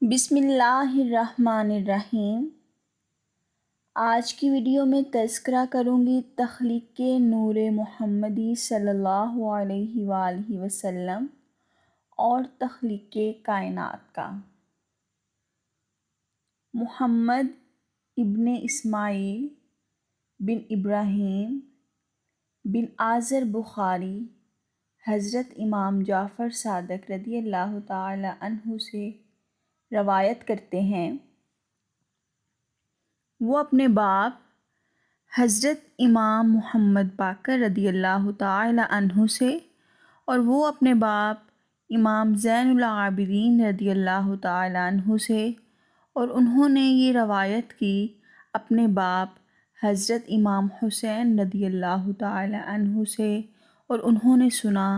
بسم اللہ الرحمن الرحیم۔ آج کی ویڈیو میں تذکرہ کروں گی تخلیق نور محمدی صلی اللہ علیہ وآلہ وسلم اور تخلیق کائنات کا۔ محمد ابن اسماعیل بن ابراہیم بن آذر بخاری حضرت امام جعفر صادق رضی اللہ تعالی عنہ سے روایت کرتے ہیں، وہ اپنے باپ حضرت امام محمد باقر رضی اللہ تعالی عنہ سے اور وہ اپنے باپ امام زین العابدین رضی اللہ تعالی عنہ سے، اور انہوں نے یہ روایت کی اپنے باپ حضرت امام حسین رضی اللہ تعالی عنہ سے، اور انہوں نے سنا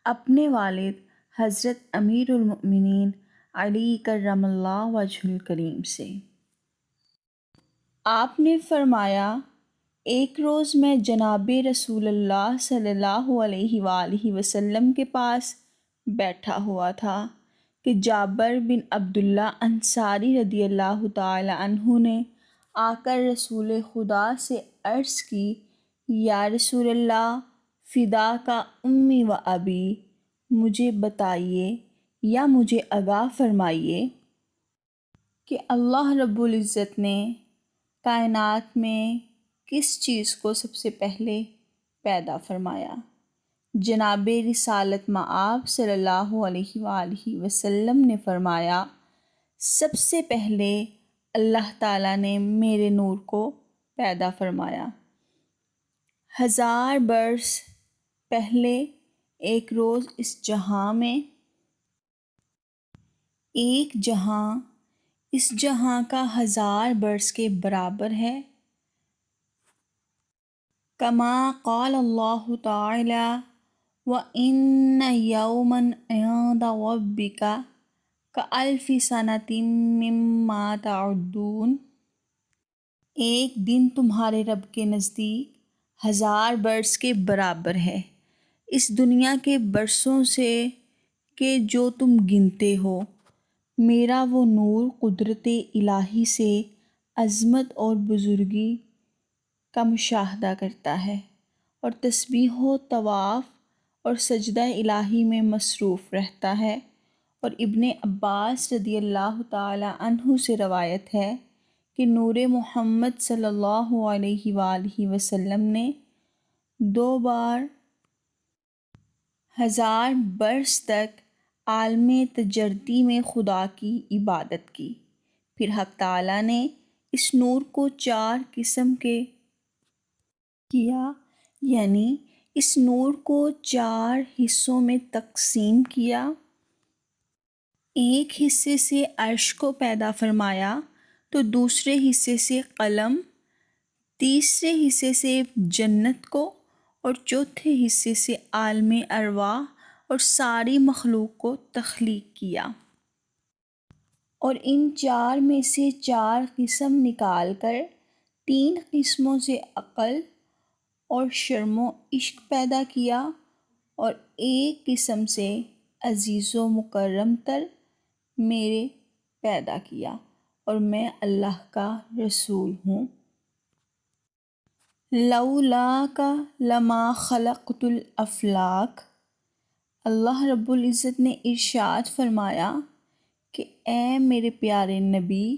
اپنے والد حضرت امیر المؤمنین علی کرم اللہ وجہ الکریم سے۔ آپ نے فرمایا، ایک روز میں جناب رسول اللہ صلی اللہ علیہ وآلہ وسلم کے پاس بیٹھا ہوا تھا کہ جابر بن عبداللہ انصاری رضی اللہ تعالی عنہ نے آ کر رسول خدا سے عرض کی، یا رسول اللہ، فدا کا امی و ابی، مجھے بتائیے یا مجھے آگاہ فرمائیے کہ اللہ رب العزت نے کائنات میں کس چیز کو سب سے پہلے پیدا فرمایا؟ جناب رسالت مآب صلی اللہ علیہ وآلہ وسلم نے فرمایا، سب سے پہلے اللہ تعالیٰ نے میرے نور کو پیدا فرمایا۔ 1000 برس پہلے ایک روز اس جہاں میں ایک جہاں اس جہاں کا 1000 برس کے برابر ہے، کما قال اللہ تعالی وَإِنَّ يَوْمًا عِندَ رَبِّكَ كَأَلْفِ سَنَةٍ مِّمَّا تَعُدُّونَ۔ ایک دن تمہارے رب کے نزدیک 1000 برس کے برابر ہے اس دنیا کے برسوں سے کہ جو تم گنتے ہو۔ میرا وہ نور قدرت الہی سے عظمت اور بزرگی کا مشاہدہ کرتا ہے اور تسبیح و طواف اور سجدہ الہی میں مصروف رہتا ہے، اور ابن عباس رضی اللہ تعالی عنہ سے روایت ہے کہ نور محمد صلی اللہ علیہ وآلہ وسلم نے 2 بار 1000 برس تک عالم تجردی میں خدا کی عبادت کی، پھر حق تعالیٰ نے اس نور کو 4 قسم کے کیا، یعنی اس نور کو 4 حصوں میں تقسیم کیا۔ ایک حصے سے عرش کو پیدا فرمایا، تو دوسرے حصے سے قلم، تیسرے حصے سے جنت کو، اور چوتھے حصے سے عالم ارواح اور ساری مخلوق کو تخلیق کیا، اور ان 4 میں سے 4 قسم نکال کر 3 قسموں سے عقل اور شرم و عشق پیدا کیا، اور ایک قسم سے عزیز و مکرم تر میرے پیدا کیا، اور میں اللہ کا رسول ہوں۔ لولاک لما خلقت الافلاک۔ اللہ رب العزت نے ارشاد فرمایا کہ اے میرے پیارے نبی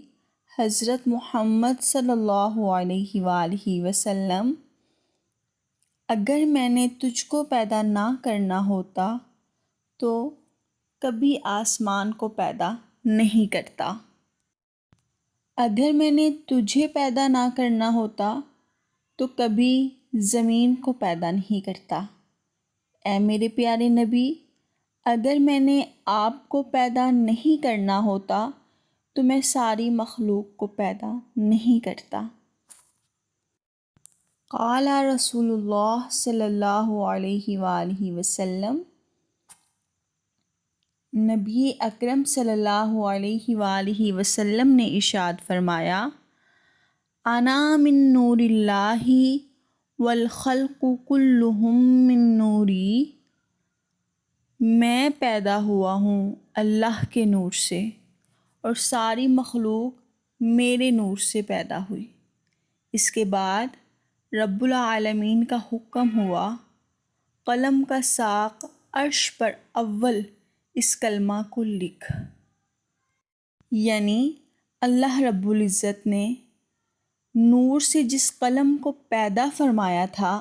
حضرت محمد صلی اللہ علیہ وآلہ وسلم، اگر میں نے تجھ کو پیدا نہ کرنا ہوتا تو کبھی آسمان کو پیدا نہیں کرتا، اگر میں نے تجھے پیدا نہ کرنا ہوتا تو کبھی زمین کو پیدا نہیں کرتا۔ اے میرے پیارے نبی، اگر میں نے آپ کو پیدا نہیں کرنا ہوتا تو میں ساری مخلوق کو پیدا نہیں کرتا۔ قال رسول اللہ صلی اللہ علیہ وآلہ وسلم، نبی اکرم صلی اللہ علیہ وآلہ وسلم نے ارشاد فرمایا، انا من نور اللہ والخلق کلہم من نوری۔ میں پیدا ہوا ہوں اللہ کے نور سے، اور ساری مخلوق میرے نور سے پیدا ہوئی۔ اس کے بعد رب العالمین کا حکم ہوا، قلم کا ساق عرش پر اول اس کلمہ کو لکھ۔ یعنی اللہ رب العزت نے نور سے جس قلم کو پیدا فرمایا تھا،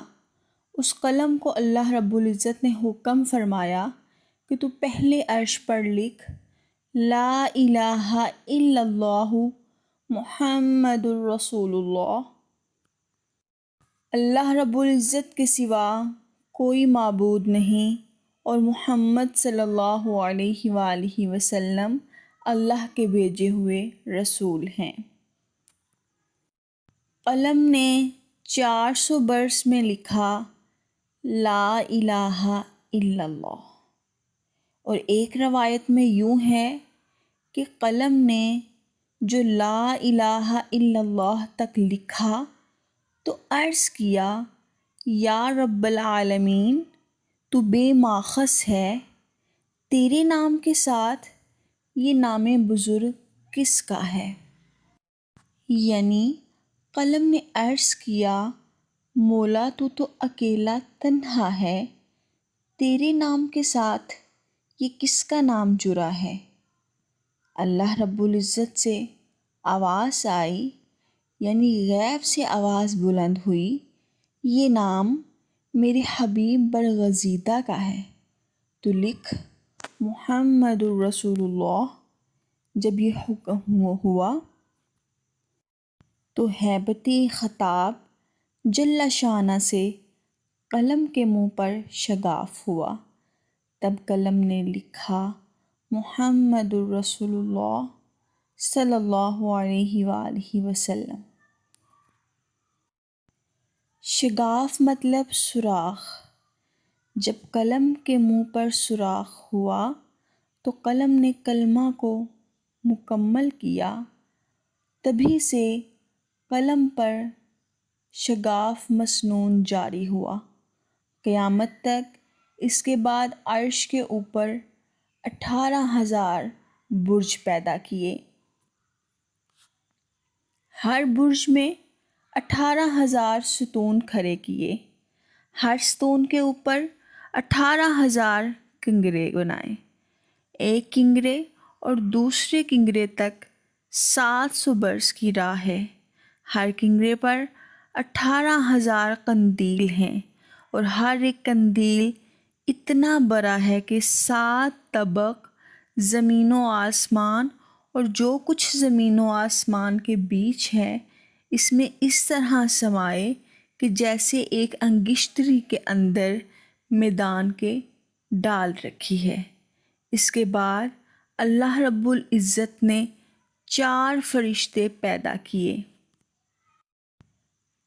اس قلم کو اللہ رب العزت نے حکم فرمایا کہ تو پہلے عرش پر لکھ، لا الہ الا اللہ محمد الرسول اللہ۔ اللہ رب العزت کے سوا کوئی معبود نہیں اور محمد صلی اللہ علیہ وآلہ وسلم اللہ کے بھیجے ہوئے رسول ہیں۔ قلم نے 400 برس میں لکھا لا الہ الا اللہ، اور ایک روایت میں یوں ہے کہ قلم نے جو لا الہ الا اللہ تک لکھا تو عرض کیا، یا رب العالمین، تو بے ماخذ ہے، تیرے نام کے ساتھ یہ نام بزرگ کس کا ہے؟ یعنی قلم نے عرض کیا، مولا تو اکیلا تنہا ہے، تیرے نام کے ساتھ یہ کس کا نام جڑا ہے؟ اللہ رب العزت سے آواز آئی، یعنی غیب سے آواز بلند ہوئی، یہ نام میرے حبیب برگزیدہ کا ہے، تو لکھ محمد الرسول اللہ۔ جب یہ حکم ہوا تو ہیبتی خطاب جل شانہ سے قلم کے منہ پر شگاف ہوا، تب قلم نے لکھا محمد الرسول اللہ صلی اللہ علیہ وآلہ وسلم۔ شگاف مطلب سوراخ۔ جب قلم کے منہ پر سوراخ ہوا تو قلم نے کلمہ کو مکمل کیا، تبھی سے قلم پر شگاف مسنون جاری ہوا قیامت تک۔ اس کے بعد عرش کے اوپر 18,000 برج پیدا کیے، ہر برج میں 18,000 ستون کھڑے کیے، ہر ستون کے اوپر 18,000 کنگرے بنائے، ایک کنگرے اور دوسرے کنگرے تک 700 برس کی راہ ہے، ہر کنگرے پر 18,000 قندیل ہیں، اور ہر ایک قندیل اتنا بڑا ہے کہ 7 طبق زمین و آسمان اور جو کچھ زمین و آسمان کے بیچ ہے اس میں اس طرح سمائے کہ جیسے ایک انگشتری کے اندر میدان کے ڈال رکھی ہے۔ اس کے بعد اللہ رب العزت نے 4 فرشتے پیدا کیے،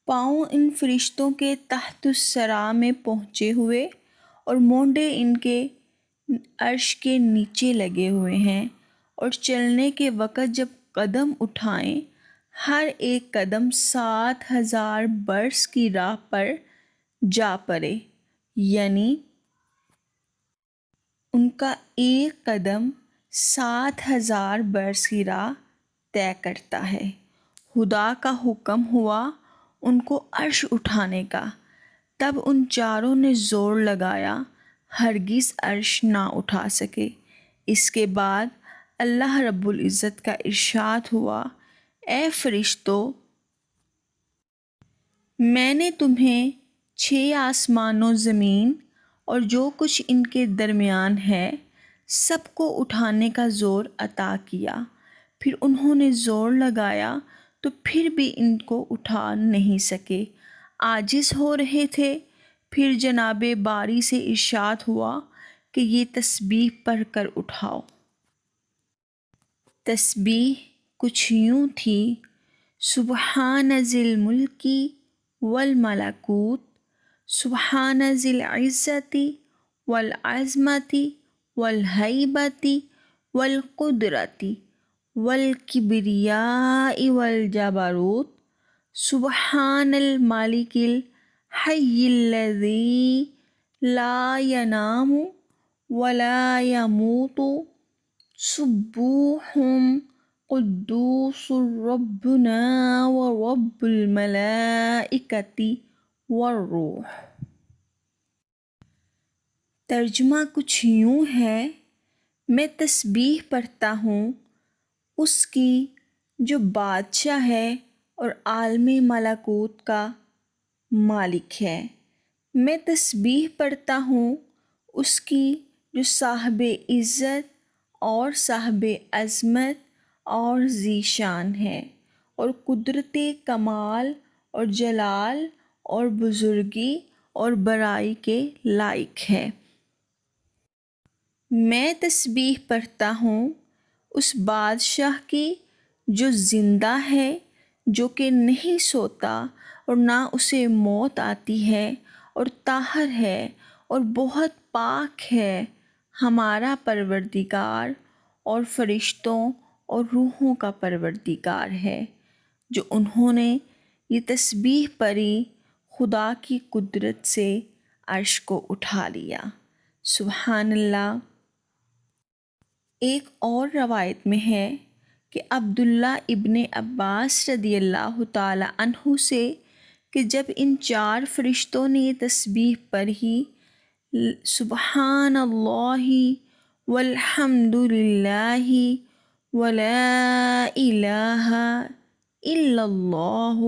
پاؤں ان فرشتوں کے تحت الثری میں پہنچے ہوئے اور مونڈے ان کے عرش کے نیچے لگے ہوئے ہیں، اور چلنے کے وقت جب قدم اٹھائیں ہر ایک قدم 7,000 برس کی راہ پر جا پڑے، یعنی ان کا ایک قدم 7,000 برس کی راہ طے کرتا ہے۔ خدا کا حکم ہوا ان کو عرش اٹھانے کا، تب ان چاروں نے زور لگایا، ہرگز عرش نہ اٹھا سکے۔ اس کے بعد اللہ رب العزت کا ارشاد ہوا، اے فرشتو، میں نے تمہیں 6 آسمان و زمین اور جو کچھ ان کے درمیان ہے سب کو اٹھانے کا زور عطا کیا، پھر انہوں نے زور لگایا تو پھر بھی ان کو اٹھا نہیں سکے، عاجز ہو رہے تھے۔ پھر جناب باری سے ارشاد ہوا کہ یہ تسبیح پڑھ کر اٹھاؤ۔ تسبیح کچھ یوں تھی، سبحان ذی الملک والملکوت، سبحان ذی العزت والعظمت والہیبت والقدرت والکبریاء والجبروت، سبحان الملک الحی الذی لا ینام ولا یموت، سبوح قدوس ربنا ورب الملائکۃ والروح۔ ترجمہ کچھ یوں ہے، میں تسبیح پڑھتا ہوں اس کی جو بادشاہ ہے اور عالم ملکوت کا مالک ہے۔ میں تسبیح پڑھتا ہوں اس کی جو صاحب عزت اور صاحب عظمت اور ذی شان ہے، اور قدرت کمال اور جلال اور بزرگی اور بڑائی کے لائق ہے۔ میں تسبیح پڑھتا ہوں اس بادشاہ کی جو زندہ ہے، جو کہ نہیں سوتا اور نہ اسے موت آتی ہے، اور طاہر ہے اور بہت پاک ہے، ہمارا پروردگار اور فرشتوں اور روحوں کا پروردگار ہے۔ جو انہوں نے یہ تسبیح پڑھی، خدا کی قدرت سے عرش کو اٹھا لیا۔ سبحان اللہ۔ ایک اور روایت میں ہے کہ عبداللہ ابن عباس رضی اللہ تعالی عنہ سے کہ جب ان چار فرشتوں نے یہ تسبیح پڑھی، سبحان اللہ والحمد للہ ولا الہ الا اللہ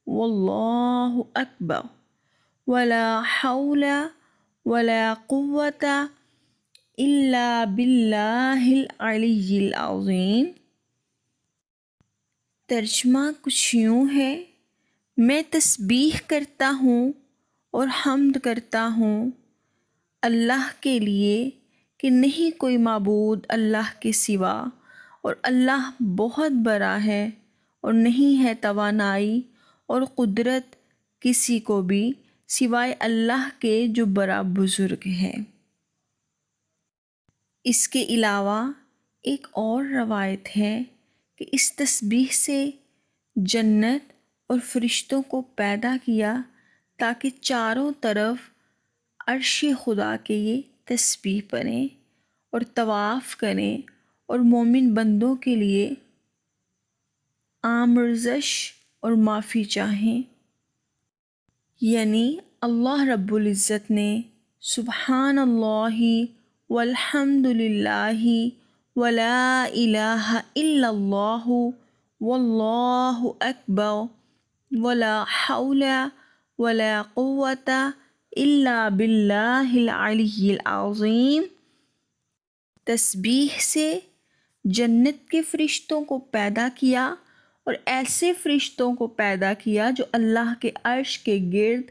واللہ اکبر ولا حول ولا قوة الا باللہ العلی العظیم۔ ترجمہ کچھ یوں ہے، میں تسبیح کرتا ہوں اور حمد کرتا ہوں اللہ کے لیے کہ نہیں کوئی معبود اللہ کے سوا، اور اللہ بہت بڑا ہے اور نہیں ہے توانائی اور قدرت کسی کو بھی سوائے اللہ کے جو بڑا بزرگ ہے۔ اس کے علاوہ ایک اور روایت ہے کہ اس تسبیح سے جنت اور فرشتوں کو پیدا کیا تاکہ چاروں طرف عرش خدا کے یہ تسبیح پڑھیں اور طواف کریں اور مومن بندوں کے لیے آمرزش اور معافی چاہیں۔ یعنی اللہ رب العزت نے سبحان اللہ والحمد للہ ولا الہ الا اللہ واللہ اکبر ولا حول ولا قوة الا باللہ العلی العظیم، تسبیح سے جنت کے فرشتوں کو پیدا کیا اور ایسے فرشتوں کو پیدا کیا جو اللہ کے عرش کے گرد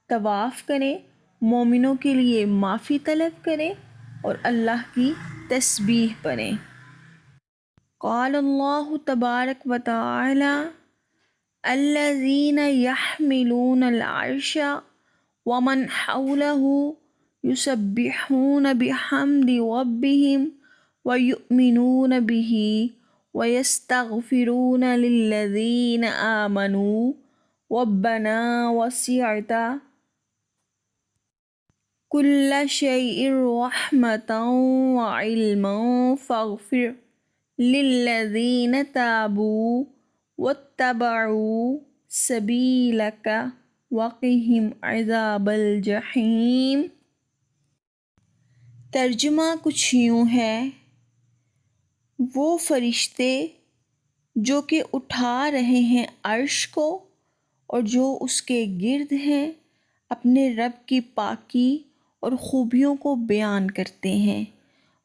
طواف کریں، مومنوں کے لیے معافی طلب کریں اور اللہ کی تسبیح پڑھیں۔ قال اللہ تبارک و تعالی الذین یحملون العرش ومن حولہ یسبحون بحمد ربہم ویؤمنون بہ ویستغفرون للذین آمنوا ربنا وسعت کل شیء رحمۃ وعلما فاغفر للذین تابوا واتبعوا سبیلک وقہم عذاب الجحیم۔ ترجمہ کچھ یوں ہے، وہ فرشتے جو کہ اٹھا رہے ہیں عرش کو اور جو اس کے گرد ہیں، اپنے رب کی پاکی اور خوبیوں کو بیان کرتے ہیں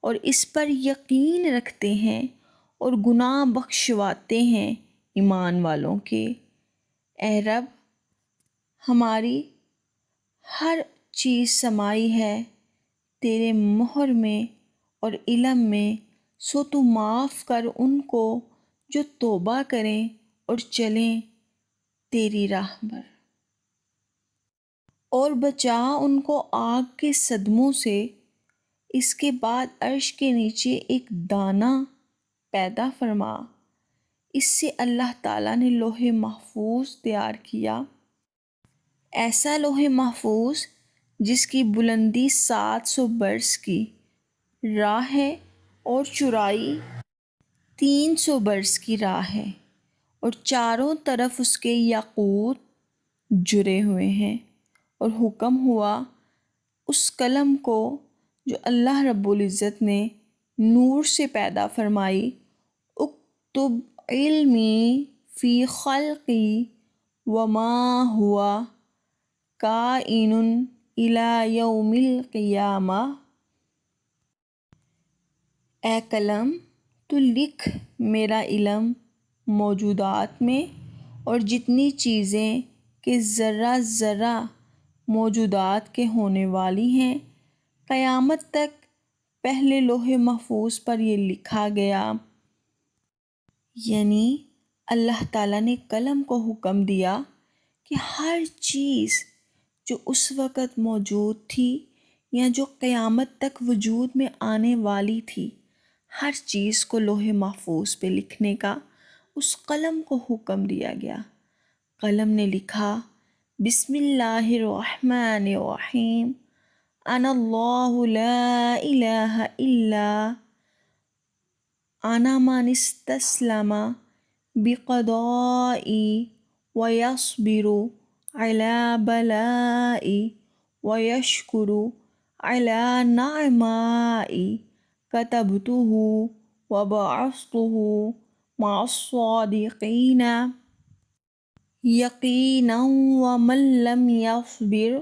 اور اس پر یقین رکھتے ہیں اور گناہ بخشواتے ہیں ایمان والوں کے۔ اے رب، ہماری ہر چیز سمائی ہے تیرے مہر میں اور علم میں، سو تو معاف کر ان کو جو توبہ کریں اور چلیں تیری راہ پر، اور بچا ان کو آگ کے صدموں سے۔ اس کے بعد عرش کے نیچے ایک دانہ پیدا فرما، اس سے اللہ تعالیٰ نے لوح محفوظ تیار کیا، ایسا لوح محفوظ جس کی بلندی 700 برس کی راہ ہے اور چوڑائی 300 برس کی راہ ہے اور چاروں طرف اس کے یاقوت جڑے ہوئے ہیں، اور حکم ہوا اس قلم کو جو اللہ رب العزت نے نور سے پیدا فرمائی، اکتب علمی فی خلقی وما ہوا کائن الی یوم القیامہ، اے قلم تو لکھ میرا علم موجودات میں، اور جتنی چیزیں کہ ذرہ ذرہ موجودات کے ہونے والی ہیں قیامت تک پہلے لوح محفوظ پر یہ لکھا گیا۔ یعنی اللہ تعالیٰ نے قلم کو حکم دیا کہ ہر چیز جو اس وقت موجود تھی یا جو قیامت تک وجود میں آنے والی تھی، ہر چیز کو لوح محفوظ پہ لکھنے کا اس قلم کو حکم دیا گیا۔ قلم نے لکھا، بسم اللہ الرحمن الرحیم، انا اللہ لا الہ الا انا من استسلم بقضائی ویصبر علی بلائی ویشکر علی نعمائی کتبتہ وبعثتہ مع الصادقین یقینا ومن لم يصبر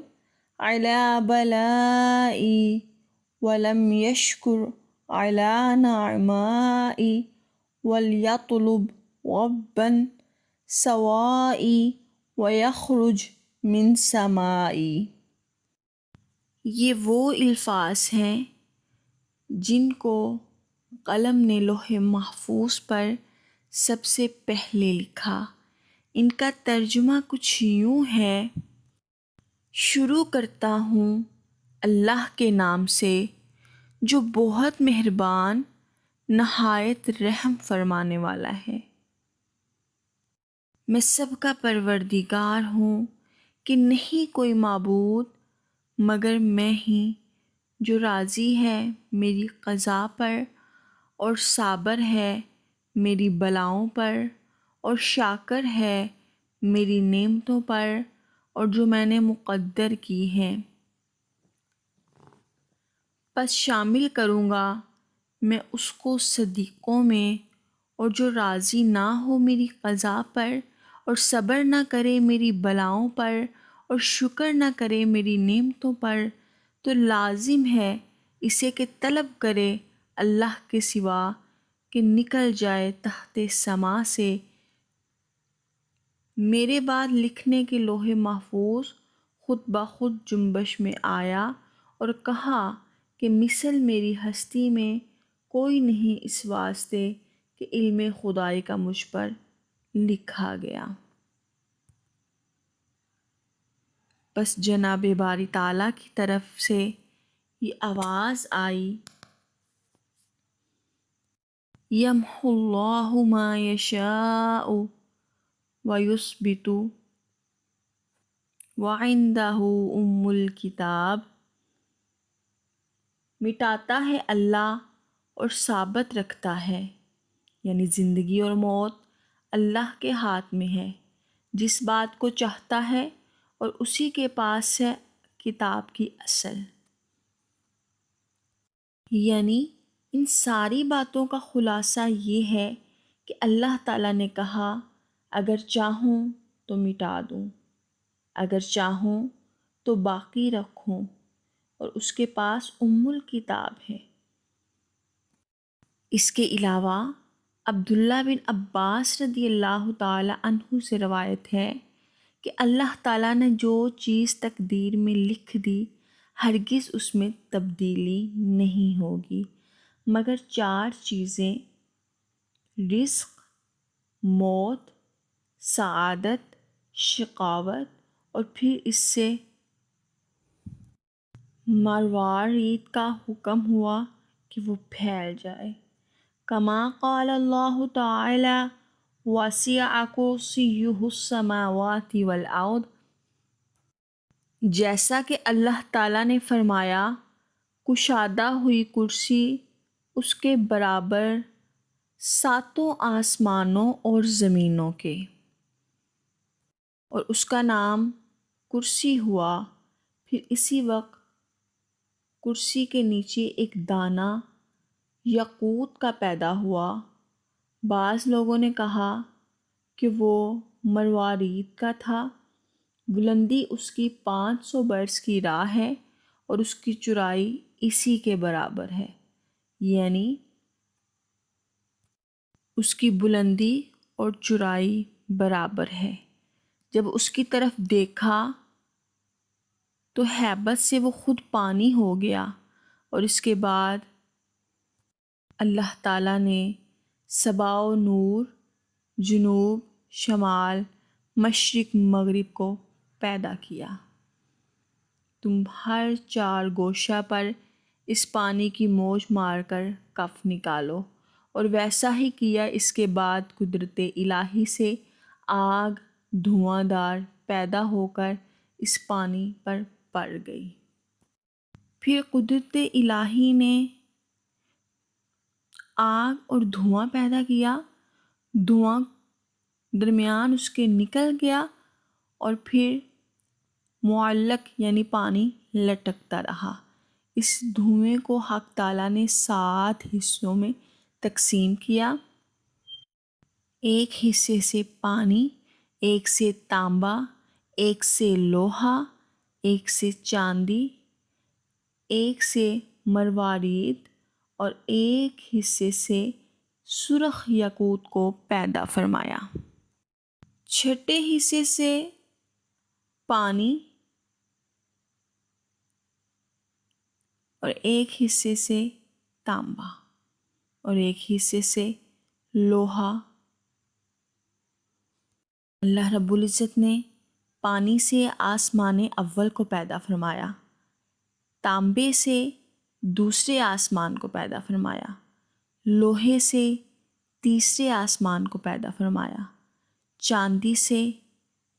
على بلائي ولم يشكر على نعمائي وليطلب ربا سوائي ويخرج من سمائي۔ یہ وہ الفاظ ہیں جن کو قلم نے لوح محفوظ پر سب سے پہلے لکھا۔ ان کا ترجمہ کچھ یوں ہے، شروع کرتا ہوں اللہ کے نام سے جو بہت مہربان نہایت رحم فرمانے والا ہے۔ میں سب کا پروردگار ہوں کہ نہیں کوئی معبود مگر میں ہی، جو راضی ہے میری قضا پر اور صابر ہے میری بلاؤں پر اور شاکر ہے میری نعمتوں پر اور جو میں نے مقدر کی ہیں۔ پس شامل کروں گا میں اس کو صدیقوں میں، اور جو راضی نہ ہو میری قضا پر اور صبر نہ کرے میری بلاؤں پر اور شکر نہ کرے میری نعمتوں پر، تو لازم ہے اسے کہ طلب کرے اللہ کے سوا کہ نکل جائے تحت سما سے۔ میرے بعد لکھنے کے لوح محفوظ خود بخود جنبش میں آیا اور کہا کہ مثل میری ہستی میں کوئی نہیں اس واسطے کہ علم خدائی کا مجھ پر لکھا گیا۔ بس جناب باری تعالیٰ کی طرف سے یہ آواز آئی، یمحو اللہ ما یشاء ویثبت وعندہ ام الکتاب، مٹاتا ہے اللہ اور ثابت رکھتا ہے، یعنی زندگی اور موت اللہ کے ہاتھ میں ہے، جس بات کو چاہتا ہے، اور اسی کے پاس ہے کتاب کی اصل۔ یعنی ان ساری باتوں کا خلاصہ یہ ہے کہ اللہ تعالیٰ نے کہا اگر چاہوں تو مٹا دوں، اگر چاہوں تو باقی رکھوں، اور اس کے پاس ام الکتاب ہے۔ اس کے علاوہ عبداللہ بن عباس رضی اللہ تعالی عنہ سے روایت ہے کہ اللہ تعالیٰ نے جو چیز تقدیر میں لکھ دی ہرگز اس میں تبدیلی نہیں ہوگی مگر 4 چیزیں: رزق، موت، سعادت، شقاوت، اور پھر اس سے مروارید کا حکم ہوا کہ وہ پھیل جائے۔ کما قال اللہ تعالی وسع کرسیہ السماوات والارض، جیسا کہ اللہ تعالیٰ نے فرمایا کشادہ ہوئی کرسی اس کے برابر ساتوں آسمانوں اور زمینوں کے، اور اس کا نام کرسی ہوا۔ پھر اسی وقت کرسی کے نیچے ایک دانہ یاقوت کا پیدا ہوا۔ بعض لوگوں نے کہا کہ وہ مروارید کا تھا۔ بلندی اس کی 500 برس کی راہ ہے اور اس کی چوڑائی اسی کے برابر ہے، یعنی اس کی بلندی اور چوڑائی برابر ہے۔ جب اس کی طرف دیکھا تو ہیبت سے وہ خود پانی ہو گیا، اور اس کے بعد اللہ تعالیٰ نے صبا و نور، جنوب، شمال، مشرق، مغرب کو پیدا کیا۔ تم ہر 4 گوشہ پر اس پانی کی موج مار کر کف نکالو، اور ویسا ہی کیا۔ اس کے بعد قدرت الہی سے آگ دھواں دار پیدا ہو کر اس پانی پر پڑ گئی۔ پھر قدرت الہی نے آگ اور دھواں پیدا کیا، دھواں درمیان اس کے نکل گیا، اور پھر معلق یعنی پانی لٹکتا رہا۔ اس دھوئیں کو حق تعالیٰ نے 7 حصوں میں تقسیم کیا۔ ایک حصے سے پانی، ایک سے تانبا، ایک سے لوہا، ایک سے چاندی، ایک سے مروارید، اور ایک حصے سے سرخ یاقوت کو پیدا فرمایا۔ چھٹے حصے سے پانی اور ایک حصے سے تانبا اور ایک حصے سے لوہا اللہ رب العزت نے پانی سے آسمان اول کو پیدا فرمایا، تانبے سے دوسرے آسمان کو پیدا فرمایا، لوہے سے تیسرے آسمان کو پیدا فرمایا، چاندی سے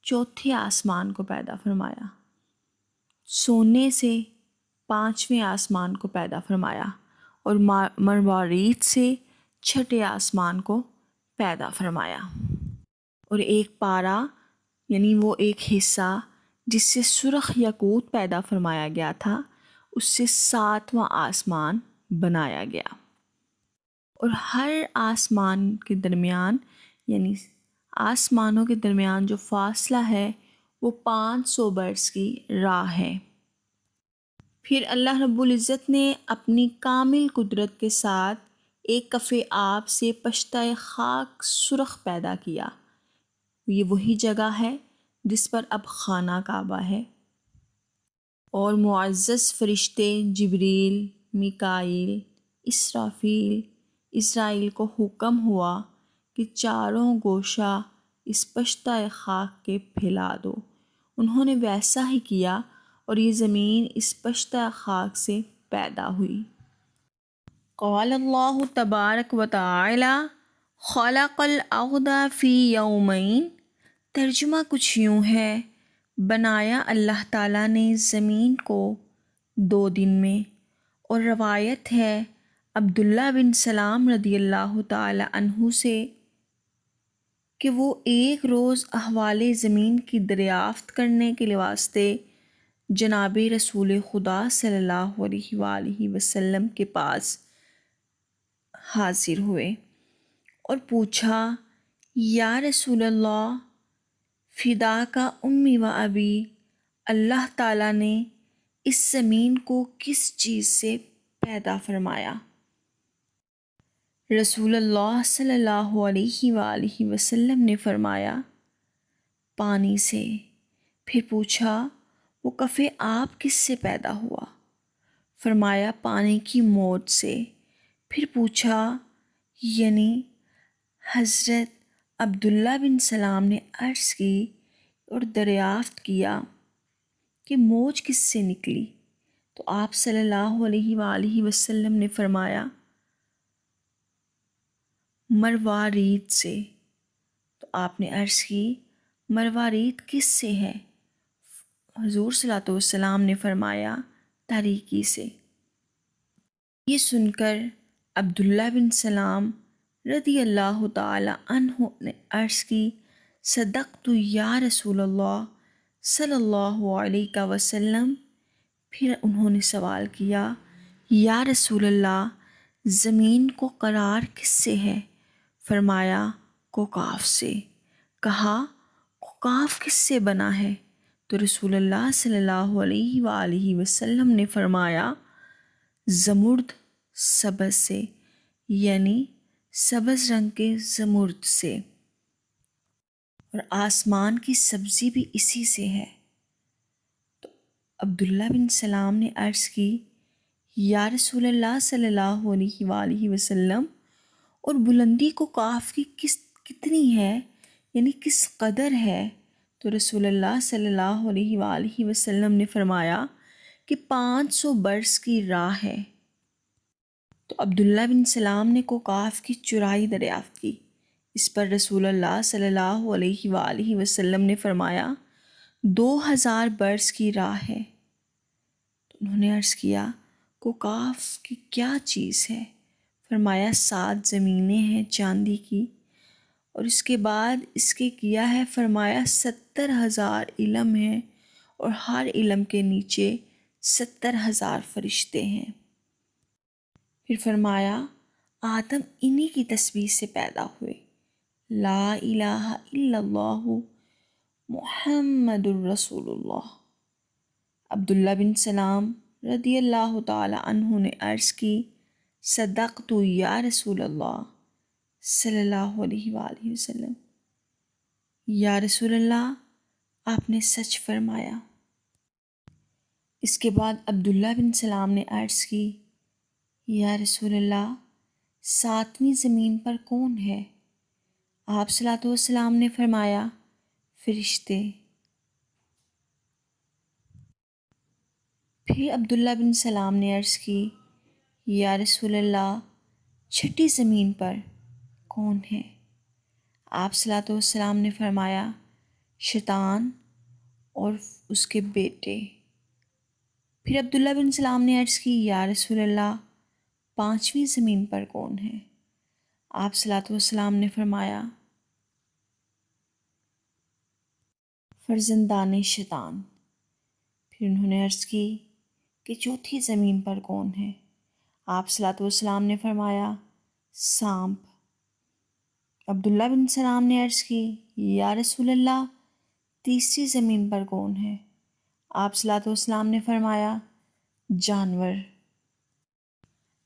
چوتھے آسمان کو پیدا فرمایا، سونے سے 5ویں آسمان کو پیدا فرمایا، اور مروارید سے 6ٹھے آسمان کو پیدا فرمایا۔ اور ایک پارا یعنی وہ ایک حصہ جس سے سرخ یاقوت پیدا فرمایا گیا تھا، اس سے 7واں آسمان بنایا گیا۔ اور ہر آسمان کے درمیان یعنی آسمانوں کے درمیان جو فاصلہ ہے وہ 500 برس کی راہ ہے۔ پھر اللہ رب العزت نے اپنی کامل قدرت کے ساتھ ایک کف آب سے پشتہ خاک سرخ پیدا کیا۔ یہ وہی جگہ ہے جس پر اب خانہ کعبہ ہے، اور معزز فرشتے جبریل، میکائیل، اسرافیل، اسرائیل کو حکم ہوا کہ چاروں گوشہ اس پشتہ خاک کے پھیلا دو۔ انہوں نے ویسا ہی کیا، اور یہ زمین اس پشتہ خاک سے پیدا ہوئی۔ قال اللہ تبارک و تعالی خلق الارض فی یومین، ترجمہ کچھ یوں ہے، بنایا اللہ تعالیٰ نے زمین کو 2 دن میں۔ اور روایت ہے عبداللہ بن سلام رضی اللہ تعالی عنہ سے کہ وہ ایک روز احوال زمین کی دریافت کرنے کے واسطے جناب رسول خدا صلی اللہ علیہ وآلہ وسلم کے پاس حاضر ہوئے اور پوچھا، یا رسول اللہ، فدا کا امی و ابی، اللہ تعالیٰ نے اس زمین کو کس چیز سے پیدا فرمایا؟ رسول اللہ صلی اللہ علیہ وآلہ وسلم نے فرمایا، پانی سے۔ پھر پوچھا، وہ کف آب کس سے پیدا ہوا؟ فرمایا، پانی کی موج سے۔ پھر پوچھا، یعنی حضرت عبداللہ بن سلام نے عرض کی اور دریافت کیا کہ موج کس سے نکلی؟ تو آپ صلی اللہ علیہ وآلہ وسلم نے فرمایا، مروارید سے۔ تو آپ نے عرض کی، مروارید کس سے ہے؟ حضور صلی اللہ علیہ وسلم نے فرمایا، تاریکی سے۔ یہ سن کر عبداللہ بن سلام رضی اللہ تعالی عنہ نے عرض کی، صدقت یا رسول اللہ صلی اللہ علیہ وسلم۔ پھر انہوں نے سوال کیا، یا رسول اللہ، زمین کو قرار کس سے ہے؟ فرمایا کوکاف سے۔ کہا کوکاف کس سے بنا ہے؟ تو رسول اللہ صلی اللہ علیہ وآلہ وسلم نے فرمایا زمرد سبز سے، یعنی سبز رنگ کے زمرد سے، اور آسمان کی سبزی بھی اسی سے ہے۔ تو عبداللہ بن سلام نے عرض کی، یا رسول اللہ صلی اللہ علیہ وآلہ وسلم، اور بلندی کو کاف کی کتنی ہے، یعنی کس قدر ہے؟ تو رسول اللہ صلی اللہ علیہ وآلہ وسلم نے فرمایا کہ 500 برس کی راہ ہے۔ تو عبداللہ بن سلام نے کوکاف کی چورائی دریافت کی۔ اس پر رسول اللہ صلی اللہ علیہ وآلہ وسلم نے فرمایا 2000 برس کی راہ ہے۔ تو انہوں نے عرض کیا کوکاف کی کیا چیز ہے؟ فرمایا 7 زمینیں ہیں چاندی کی، اور اس کے بعد اس کے کیا ہے؟ فرمایا 70,000 علم ہیں، اور ہر علم کے نیچے 70,000 فرشتے ہیں۔ پھر فرمایا آدم انہی کی تسبیح سے پیدا ہوئے، لا الہ الا اللہ محمد الرسول اللہ۔ عبداللہ بن سلام رضی اللہ تعالی عنہ نے عرض کی، صدقت یا رسول اللہ صلی اللہ علیہ وآلہ وسلم، یا رسول اللہ آپ نے سچ فرمایا۔ اس کے بعد عبداللہ بن سلام نے عرض کی، یا رسول اللہ 7ویں زمین پر کون ہے؟ آپ صلی اللہ علیہ وسلم نے فرمایا فرشتے۔ پھر عبداللہ بن سلام نے عرض کی، یا رسول اللہ 6ٹھی زمین پر کون ہے؟ آپ صلی اللہ علیہ وسلم نے فرمایا شیطان اور اس کے بیٹے۔ پھر عبداللہ بن سلام نے عرض کی، یا رسول اللہ 5ویں زمین پر کون ہے؟ آپ صلی اللہ علیہ وسلم نے فرمایا فرزندان شیطان۔ پھر انہوں نے عرض کی کہ 4تھی زمین پر کون ہے؟ آپ صلی اللہ علیہ وسلم نے فرمایا سانپ۔ عبداللہ بن سلام نے عرض کی، یا رسول اللہ 3ری زمین پر کون ہے؟ آپ صلی اللہ علیہ وسلم نے فرمایا جانور۔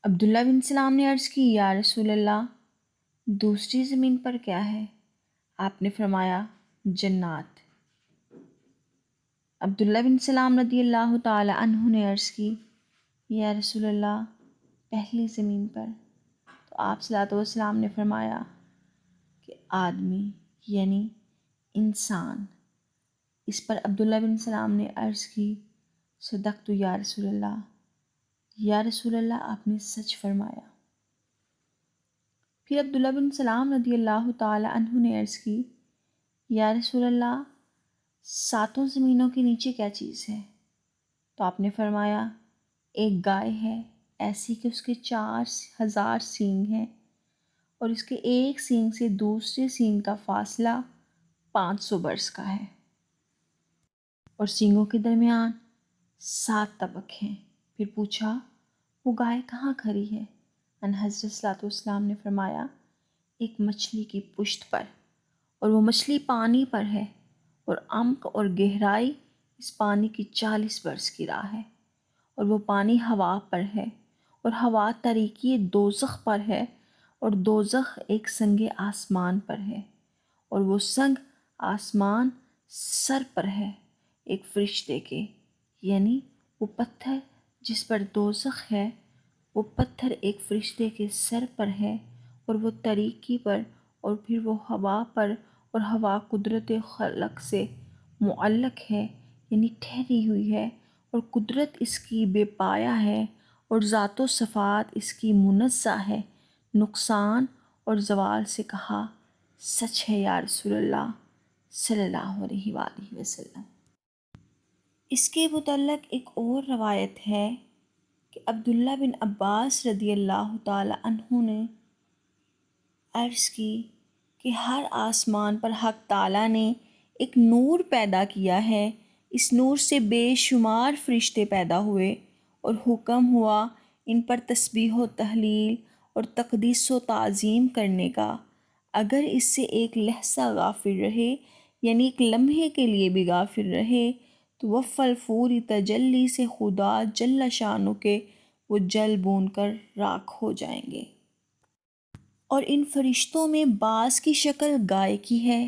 عبداللہ بن سلام نے عرض کی، یا رسول اللہ 2ری زمین پر کیا ہے؟ آپ نے فرمایا جنات۔ عبداللہ بن سلام رضی اللہ تعالی عنہ نے عرض کی، یا رسول اللہ 1لی زمین پر۔ تو آپ صلی اللہ علیہ وسلم نے فرمایا کہ آدمی، یعنی انسان۔ اس پر عبداللہ بن سلام نے عرض کی، صدقت یا رسول اللہ، یا رسول اللہ آپ نے سچ فرمایا۔ پھر عبداللہ بن سلام رضی اللہ تعالی عنہ نے عرض کی، یا رسول اللہ 7 زمینوں کے نیچے کیا چیز ہے؟ تو آپ نے فرمایا ایک گائے ہے، ایسی کہ اس کے 4000 سینگ ہیں، اور اس کے ایک سینگ سے دوسرے سینگ کا فاصلہ 500 برس کا ہے، اور سینگوں کے درمیان 7 طبق ہیں۔ پھر پوچھا وہ گائے کہاں کھڑی ہے؟ ان حضرت صلی اللہ علیہ وسلم نے فرمایا ایک مچھلی کی پشت پر، اور وہ مچھلی پانی پر ہے، اور عمق اور گہرائی اس پانی کی 40 برس کی راہ ہے، اور وہ پانی ہوا پر ہے، اور ہوا طریقی دوزخ پر ہے، اور دوزخ ایک سنگ آسمان پر ہے، اور وہ سنگ آسمان سر پر ہے ایک فرشتے کے، یعنی وہ پتھر جس پر دوزخ ہے وہ پتھر ایک فرشتے کے سر پر ہے، اور وہ طریقی پر، اور پھر وہ ہوا پر، اور ہوا قدرت خلق سے معلق ہے، یعنی ٹھہری ہوئی ہے، اور قدرت اس کی بے پایا ہے، اور ذات و صفات اس کی منزہ ہے نقصان اور زوال سے۔ کہا سچ ہے یا رسول اللہ صلی اللہ علیہ وآلہ وسلم۔ اس کے متعلق ایک اور روایت ہے کہ عبداللہ بن عباس رضی اللہ تعالی عنہ نے عرض کی کہ ہر آسمان پر حق تعالیٰ نے ایک نور پیدا کیا ہے، اس نور سے بے شمار فرشتے پیدا ہوئے اور حکم ہوا ان پر تسبیح و تحلیل اور تقدیس و تعظیم کرنے کا۔ اگر اس سے ایک لحظہ غافل رہے، یعنی ایک لمحے کے لیے بھی غافل رہے، تو وف الفوری تجلی سے خدا جل شانہ کے وہ جل بون کر راکھ ہو جائیں گے۔ اور ان فرشتوں میں بعض کی شکل گائے کی ہے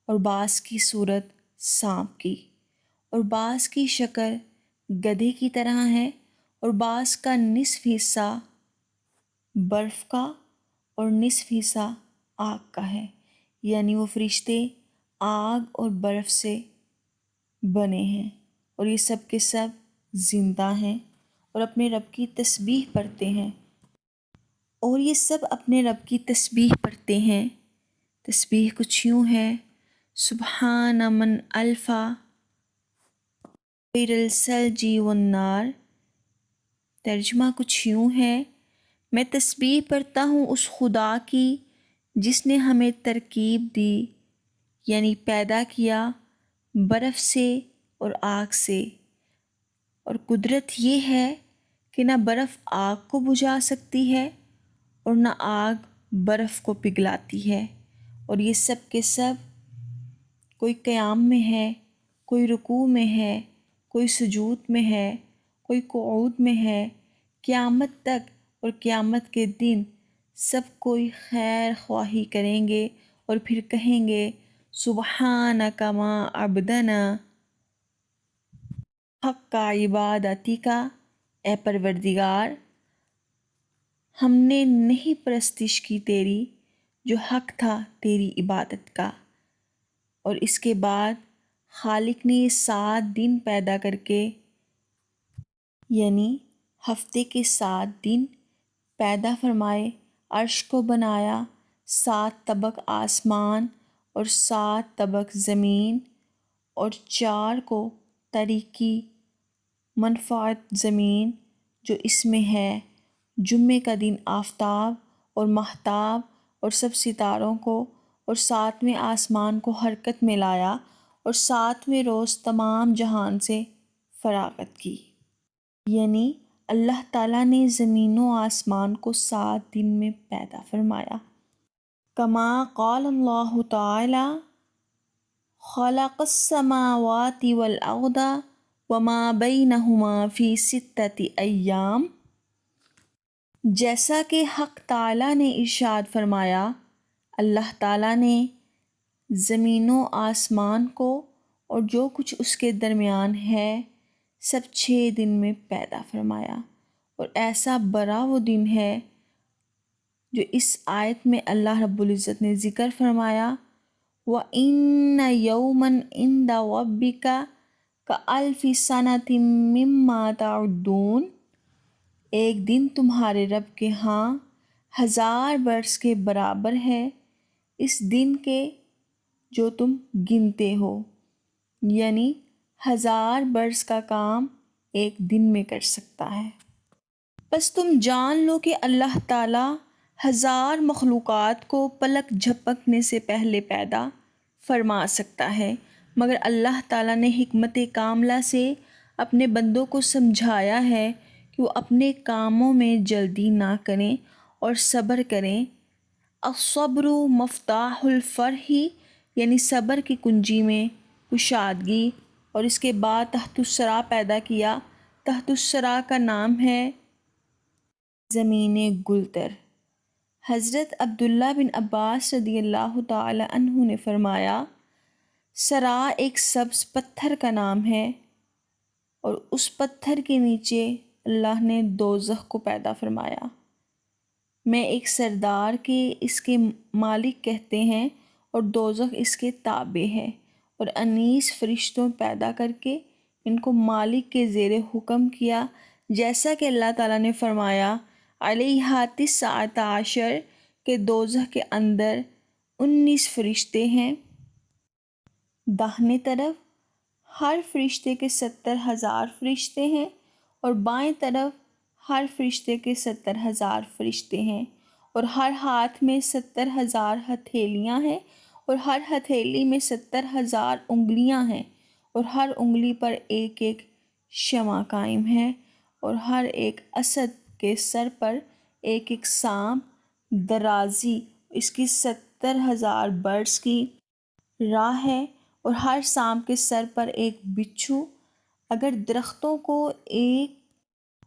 اور بعض کی صورت سانپ کی، اور بعض کی شکل گدھے کی طرح ہے، اور بعض کا نصف حصہ برف کا اور نصف حصہ آگ کا ہے، یعنی وہ فرشتے آگ اور برف سے بنے ہیں، اور یہ سب کے سب زندہ ہیں اور اپنے رب کی تسبیح پڑھتے ہیں۔ اور یہ سب اپنے رب کی تسبیح پڑھتے ہیں۔ تسبیح کچھ یوں ہے: سبحان من الفا غیر الثلج والنار۔ ترجمہ کچھ یوں ہے: میں تسبیح پڑھتا ہوں اس خدا کی جس نے ہمیں ترکیب دی، یعنی پیدا کیا برف سے اور آگ سے، اور قدرت یہ ہے کہ نہ برف آگ کو بجھا سکتی ہے اور نہ آگ برف کو پگھلاتی ہے، اور یہ سب کے سب کوئی قیام میں ہے، کوئی رکوع میں ہے، کوئی سجود میں ہے، کوئی قعود میں ہے، قیامت تک اور قیامت کے دن سب کوئی خیر خواہی کریں گے اور پھر کہیں گے سبحانک ما عبدنا حق عبادتی کا، اے پروردگار ہم نے نہیں پرستش کی تیری جو حق تھا تیری عبادت کا۔ اور اس کے بعد خالق نے یہ 7 دن پیدا کر کے، یعنی ہفتے کے 7 دن پیدا فرمائے، عرش کو بنایا، 7 طبق آسمان اور 7 طبق زمین، اور 4 کو طریقی منفعت زمین جو اس میں ہے، جمعے کا دن آفتاب اور ماہتاب اور سب ستاروں کو، اور 7ویں آسمان کو حرکت میں لایا، اور 7ویں روز تمام جہان سے فراغت کی۔ یعنی اللہ تعالیٰ نے زمین و آسمان کو 7 دن میں پیدا فرمایا۔ کما قال اللہ تعالی خلق السماوات والارض وما بینہما فی 6 ایام، جیسا کہ حق تعالیٰ نے ارشاد فرمایا، اللہ تعالیٰ نے زمین و آسمان کو اور جو کچھ اس کے درمیان ہے سب 6 دن میں پیدا فرمایا۔ اور ایسا بڑا وہ دن ہے جو اس آیت میں اللہ رب العزت نے ذکر فرمایا، وَإِنَّ يَوْمًا عِنْدَ رَبِّكَ كَأَلْفِ سَنَةٍ مِّمَّا تَعُدُّونَ، ایک دن تمہارے رب کے ہاں 1000 برس کے برابر ہے اس دن کے جو تم گنتے ہو، یعنی 1000 برس کا کام ایک دن میں کر سکتا ہے۔ بس تم جان لو کہ اللہ تعالیٰ 1000 مخلوقات کو پلک جھپکنے سے پہلے پیدا فرما سکتا ہے، مگر اللہ تعالیٰ نے حکمت کاملہ سے اپنے بندوں کو سمجھایا ہے کہ وہ اپنے کاموں میں جلدی نہ کریں اور صبر کریں۔ الصبر مفتاح الفرح، یعنی صبر کی کنجی میں کشادگی۔ اور اس کے بعد تحت الثری پیدا کیا۔ تحت الثری کا نام ہے زمین گلتر۔ حضرت عبداللہ بن عباس رضی اللہ تعالی عنہ نے فرمایا، ثری ایک سبز پتھر کا نام ہے، اور اس پتھر کے نیچے اللہ نے دوزخ کو پیدا فرمایا۔ میں ایک سردار کے اس کے مالک کہتے ہیں اور دوزخ اس کے تابع ہے، اور 19 فرشتوں پیدا کر کے ان کو مالک کے زیر حکم کیا، جیسا کہ اللہ تعالیٰ نے فرمایا علیہا 19 کہ دوزخ کے اندر 19 فرشتے ہیں، داہنے طرف ہر فرشتے کے 70,000 فرشتے ہیں، اور بائیں طرف ہر فرشتے کے 70,000 فرشتے ہیں، اور ہر ہاتھ میں 70,000 ہتھیلیاں ہیں، اور ہر ہتھیلی میں 70,000 انگلیاں ہیں، اور ہر انگلی پر ایک ایک شمع قائم ہے، اور ہر ایک اسد کے سر پر ایک ایک سانپ درازی اس کی 70,000 برس کی راہ ہے، اور ہر سانپ کے سر پر ایک بچھو۔ اگر درختوں کو ایک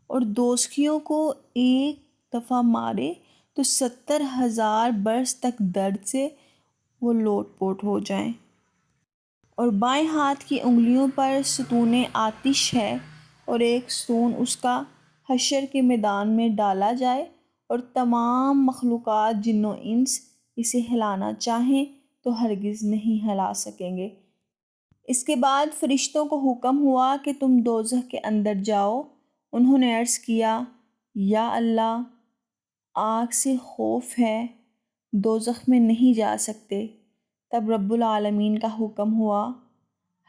اور دوزخیوں کو ایک دفعہ مارے تو 70,000 برس تک درد سے وہ لوٹ پوٹ ہو جائیں۔ اور بائیں ہاتھ کی انگلیوں پر ستون آتش ہے، اور ایک ستون اس کا حشر کے میدان میں ڈالا جائے، اور تمام مخلوقات جن و انس اسے ہلانا چاہیں تو ہرگز نہیں ہلا سکیں گے۔ اس کے بعد فرشتوں کو حکم ہوا کہ تم دوزخ کے اندر جاؤ۔ انہوں نے عرض کیا، یا اللہ، آگ سے خوف ہے، دوزخ میں نہیں جا سکتے۔ تب رب العالمین کا حکم ہوا،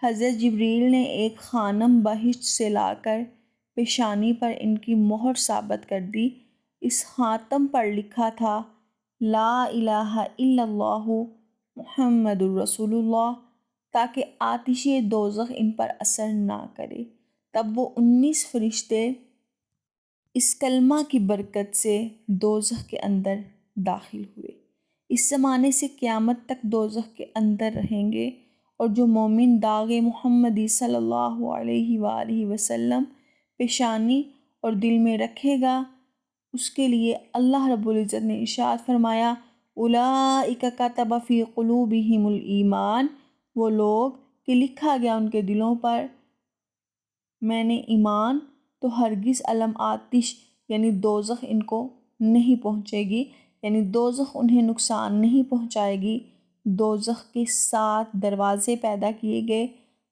حضرت جبریل نے ایک خانم بہشت سے لا کر پیشانی پر ان کی مہر ثابت کر دی۔ اس خاتم پر لکھا تھا، لا الہ الا اللہ محمد الرسول اللہ، تاکہ آتش دوزخ ان پر اثر نہ کرے۔ تب وہ 19 فرشتے اس کلمہ کی برکت سے دوزخ کے اندر داخل ہوئے۔ اس زمانے سے قیامت تک دوزخ کے اندر رہیں گے، اور جو مومن داغ محمدی صلی اللہ علیہ وآلہ وسلم پیشانی اور دل میں رکھے گا، اس کے لیے اللہ رب العزت نے ارشاد فرمایا، اولئک کتب فی قلوبہم الایمان، وہ لوگ کہ لکھا گیا ان کے دلوں پر میں نے ایمان، تو ہرگز علم آتش یعنی دوزخ ان کو نہیں پہنچے گی، یعنی دوزخ انہیں نقصان نہیں پہنچائے گی۔ دوزخ کے 7 دروازے پیدا کیے گئے۔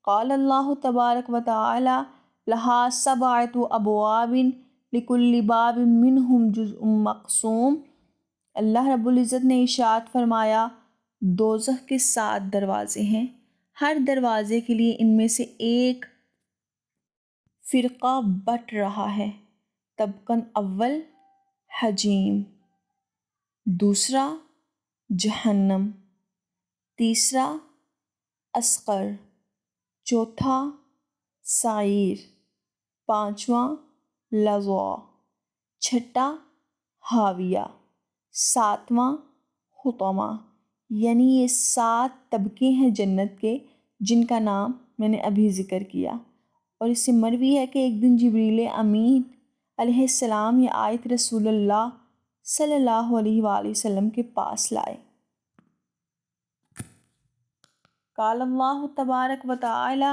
قال اللہ تبارک و تعالی، لہا 7 ابواب لکل باب منہم جزء مقسوم۔ اللہ رب العزت نے ارشاد فرمایا، دوزخ کے 7 دروازے ہیں، ہر دروازے کے لیے ان میں سے ایک فرقہ بٹ رہا ہے۔ طبقاً اول حجیم، دوسرا جہنم، تیسرا اسقر، چوتھا سعیر، پانچواں لظیٰ، چھٹا حاویہ، ساتواں حطمہ۔ یعنی یہ 7 طبقے ہیں جنت کے، جن کا نام میں نے ابھی ذکر کیا۔ اور اس سے مروی ہے کہ ایک دن جبریل امین علیہ السلام یہ آیت رسول اللہ صلی اللہ علیہ وآلہ وسلم کے پاس لائے۔ قال اللہ تبارک و تعالی،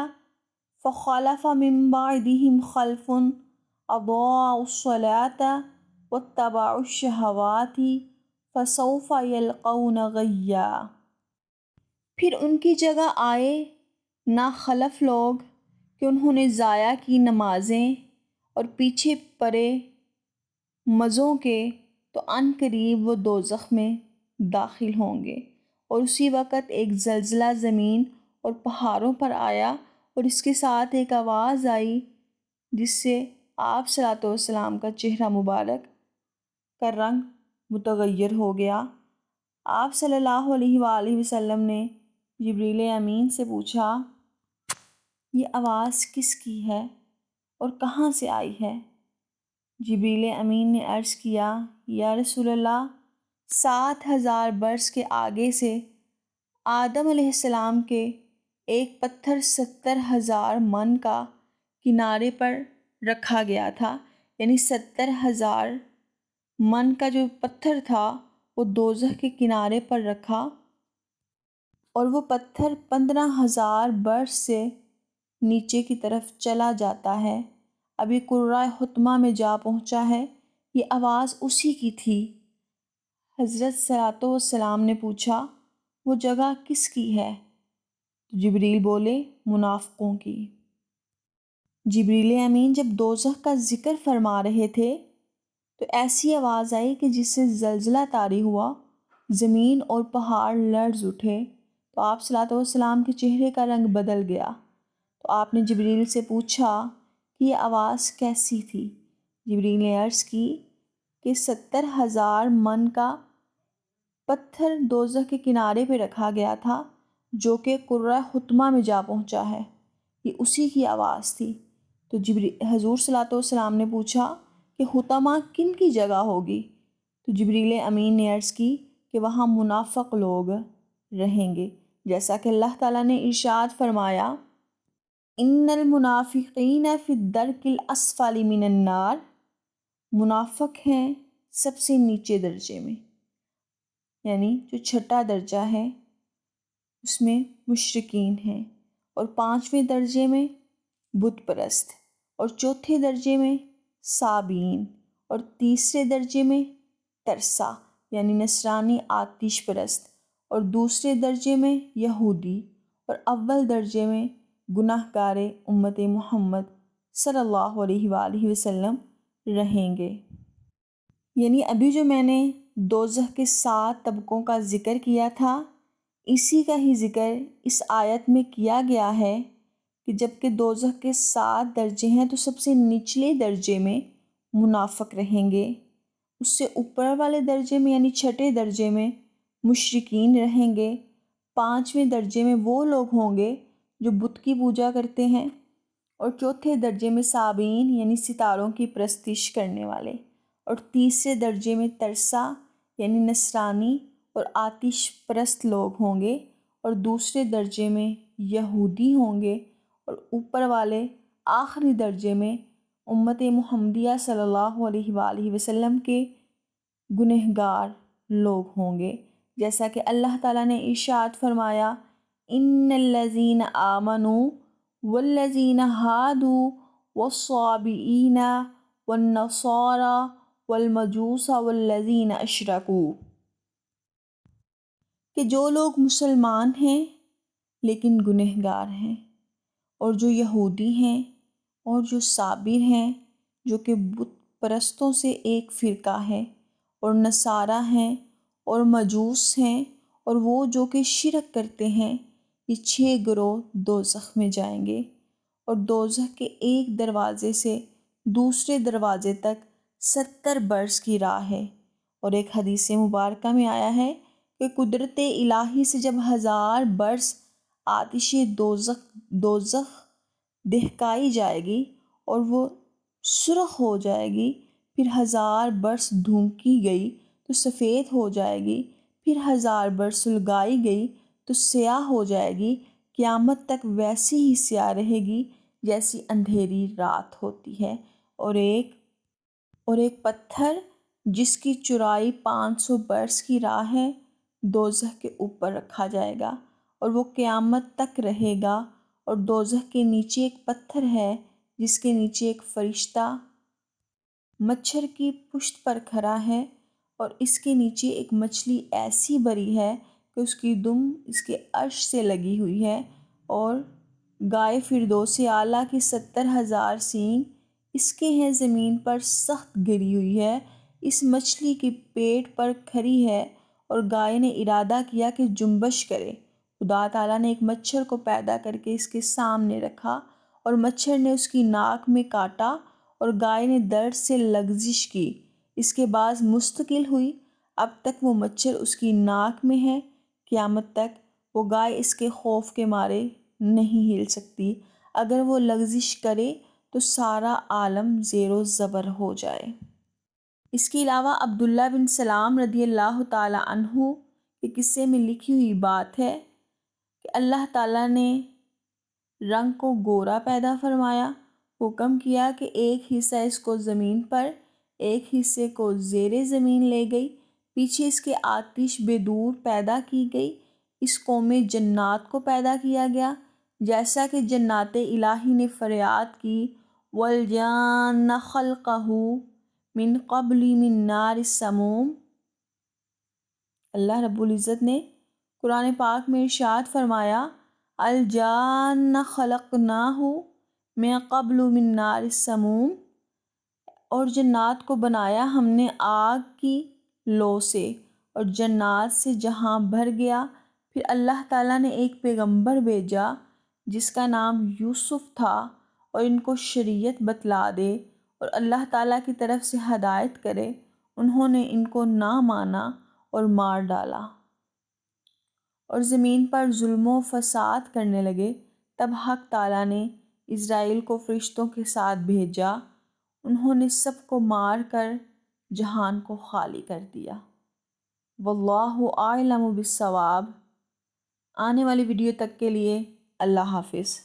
فخلف من بعدهم خلف اضاعوا الصلاة واتبعوا الشہوات فسوف یلقون غیا۔ پھر ان کی جگہ آئے ناخلف لوگ کہ انہوں نے ضائع کی نمازیں اور پیچھے پڑے مزوں کے، تو عن قریب وہ دوزخ میں داخل ہوں گے۔ اور اسی وقت ایک زلزلہ زمین اور پہاڑوں پر آیا، اور اس کے ساتھ ایک آواز آئی جس سے آپ صلی اللہ علیہ وسلم کا چہرہ مبارک کا رنگ متغیر ہو گیا۔ آپ صلی اللہ علیہ وآلہ وسلم نے جبریل امین سے پوچھا، یہ آواز کس کی ہے اور کہاں سے آئی ہے؟ جبریل امین نے عرض کیا، یا رسول اللہ، 7,000 برس کے آگے سے آدم علیہ السلام کے ایک پتھر 70,000 من کا کنارے پر رکھا گیا تھا، یعنی 70,000 من کا جو پتھر تھا وہ دوزخ کے کنارے پر رکھا، اور وہ پتھر 15,000 برس سے نیچے کی طرف چلا جاتا ہے، ابھی قرۂ حطمہ میں جا پہنچا ہے۔ یہ آواز اسی کی تھی۔ حضرت صلی اللہ علیہ وسلم نے پوچھا، وہ جگہ کس کی ہے؟ تو جبریل بولے، منافقوں کی۔ جبریل امین جب دوزخ کا ذکر فرما رہے تھے تو ایسی آواز آئی کہ جس سے زلزلہ طاری ہوا، زمین اور پہاڑ لرز اٹھے، تو آپ صلی اللہ علیہ وسلم کے چہرے کا رنگ بدل گیا۔ تو آپ نے جبریل سے پوچھا کہ یہ آواز کیسی تھی؟ جبریل نے عرض کی، کہ 70,000 من کا پتھر دوزخ کے کنارے پہ رکھا گیا تھا جو کہ قرہ حطمہ میں جا پہنچا ہے۔ یہ اسی کی آواز تھی۔ تو حضور صلی اللہ علیہ وسلم نے پوچھا کہ حطمہ کن کی جگہ ہوگی؟ تو جبریل امین نے عرض کی کہ وہاں منافق لوگ رہیں گے، جیسا کہ اللہ تعالیٰ نے ارشاد فرمایا ان المنافقین فی الدرک الاسفل من النار، منافق ہیں سب سے نیچے درجے میں، یعنی جو چھٹا درجہ ہے اس میں مشرکین ہیں، اور 5ویں درجے میں بت پرست، اور چوتھے درجے میں صابین، اور تیسرے درجے میں ترسا یعنی نصرانی آتش پرست، اور دوسرے درجے میں یہودی، اور اول درجے میں گناہ گار امت محمد صلی اللہ علیہ وآلہ وسلم رہیں گے۔ یعنی ابھی جو میں نے دوزخ کے 7 طبقوں کا ذکر کیا تھا، اسی کا ہی ذکر اس آیت میں کیا گیا ہے کہ جب کہ دوزخ کے 7 درجے ہیں تو سب سے نچلے درجے میں منافق رہیں گے، اس سے اوپر والے درجے میں یعنی چھٹے درجے میں مشرکین رہیں گے، 5ویں درجے میں وہ لوگ ہوں گے جو بت کی پوجا کرتے ہیں، اور چوتھے درجے میں صابین یعنی ستاروں کی پرستش کرنے والے، اور تیسرے درجے میں ترسا یعنی نصرانی اور آتش پرست لوگ ہوں گے، اور دوسرے درجے میں یہودی ہوں گے، اور اوپر والے آخری درجے میں امت محمدیہ صلی اللہ علیہ وآلہ وسلم کے گنہگار لوگ ہوں گے، جیسا کہ اللہ تعالیٰ نے ارشاد فرمایا ان الذین آمنوا والذین ہادوا والصابئین والنصارى والمجوس والذین اشرکوا، کہ جو لوگ مسلمان ہیں لیکن گنہگار ہیں، اور جو یہودی ہیں اور جو صابر ہیں جو کہ بت پرستوں سے ایک فرقہ ہے، اور نصارہ ہیں اور مجوس ہیں، اور وہ جو کہ شرک کرتے ہیں، یہ 6 گروہ دوزخ میں جائیں گے، اور دوزخ کے ایک دروازے سے دوسرے دروازے تک 70 برس کی راہ ہے، اور ایک حدیث مبارکہ میں آیا ہے کہ قدرت الہی سے جب 1000 برس آتش دوزخ دہکائی جائے گی اور وہ سرخ ہو جائے گی، پھر 1000 برس دھونکی گئی تو سفید ہو جائے گی، پھر 1000 برس سلگائی گئی تو سیاہ ہو جائے گی، قیامت تک ویسی ہی سیاہ رہے گی جیسی اندھیری رات ہوتی ہے، اور ایک پتھر جس کی چوڑائی 500 برس کی راہ ہے دوزخ کے اوپر رکھا جائے گا، اور وہ قیامت تک رہے گا، اور دوزخ کے نیچے ایک پتھر ہے جس کے نیچے ایک فرشتہ مچھر کی پشت پر کھڑا ہے، اور اس کے نیچے ایک مچھلی ایسی بری ہے کہ اس کی دم اس کے عرش سے لگی ہوئی ہے، اور گائے فردوس اعلیٰ کی 70,000 سینگ اس کے ہیں زمین پر سخت گری ہوئی ہے، اس مچھلی کے پیٹ پر کھڑی ہے، اور گائے نے ارادہ کیا کہ جنبش کرے، خدا تعالیٰ نے ایک مچھر کو پیدا کر کے اس کے سامنے رکھا، اور مچھر نے اس کی ناک میں کاٹا، اور گائے نے درد سے لغزش کی، اس کے بعد مستقل ہوئی، اب تک وہ مچھر اس کی ناک میں ہے، قیامت تک وہ گائے اس کے خوف کے مارے نہیں ہل سکتی، اگر وہ لغزش کرے تو سارا عالم زیر و زبر ہو جائے۔ اس کے علاوہ عبداللہ بن سلام رضی اللہ تعالی عنہ کے قصے میں لکھی ہوئی بات ہے کہ اللہ تعالیٰ نے رنگ کو گورا پیدا فرمایا، حکم کیا کہ ایک حصہ اس کو زمین پر، ایک حصے کو زیر زمین لے گئی، پیچھے اس کے آتش بے دور پیدا کی گئی، اس قوم میں جنات کو پیدا کیا گیا، جیسا کہ جنات الہی نے فریاد کی وَالْجَانَّ خَلْقَهُ من قبل من نار السموم۔ اللہ رب العزت نے قرآن پاک میں ارشاد فرمایا الجان خلقناہ من قبل من نار السموم، اور جنات کو بنایا ہم نے آگ کی لو سے، اور جنات سے جہاں بھر گیا، پھر اللہ تعالیٰ نے ایک پیغمبر بھیجا جس کا نام یوسف تھا، اور ان کو شریعت بتلا دے اور اللہ تعالیٰ کی طرف سے ہدایت کرے، انہوں نے ان کو نہ مانا اور مار ڈالا، اور زمین پر ظلم و فساد کرنے لگے۔ تب حق تعالیٰ نے اسرائیل کو فرشتوں کے ساتھ بھیجا، انہوں نے سب کو مار کر جہان کو خالی کر دیا۔ واللہ اعلم بالصواب۔ آنے والی ویڈیو تک کے لیے اللہ حافظ۔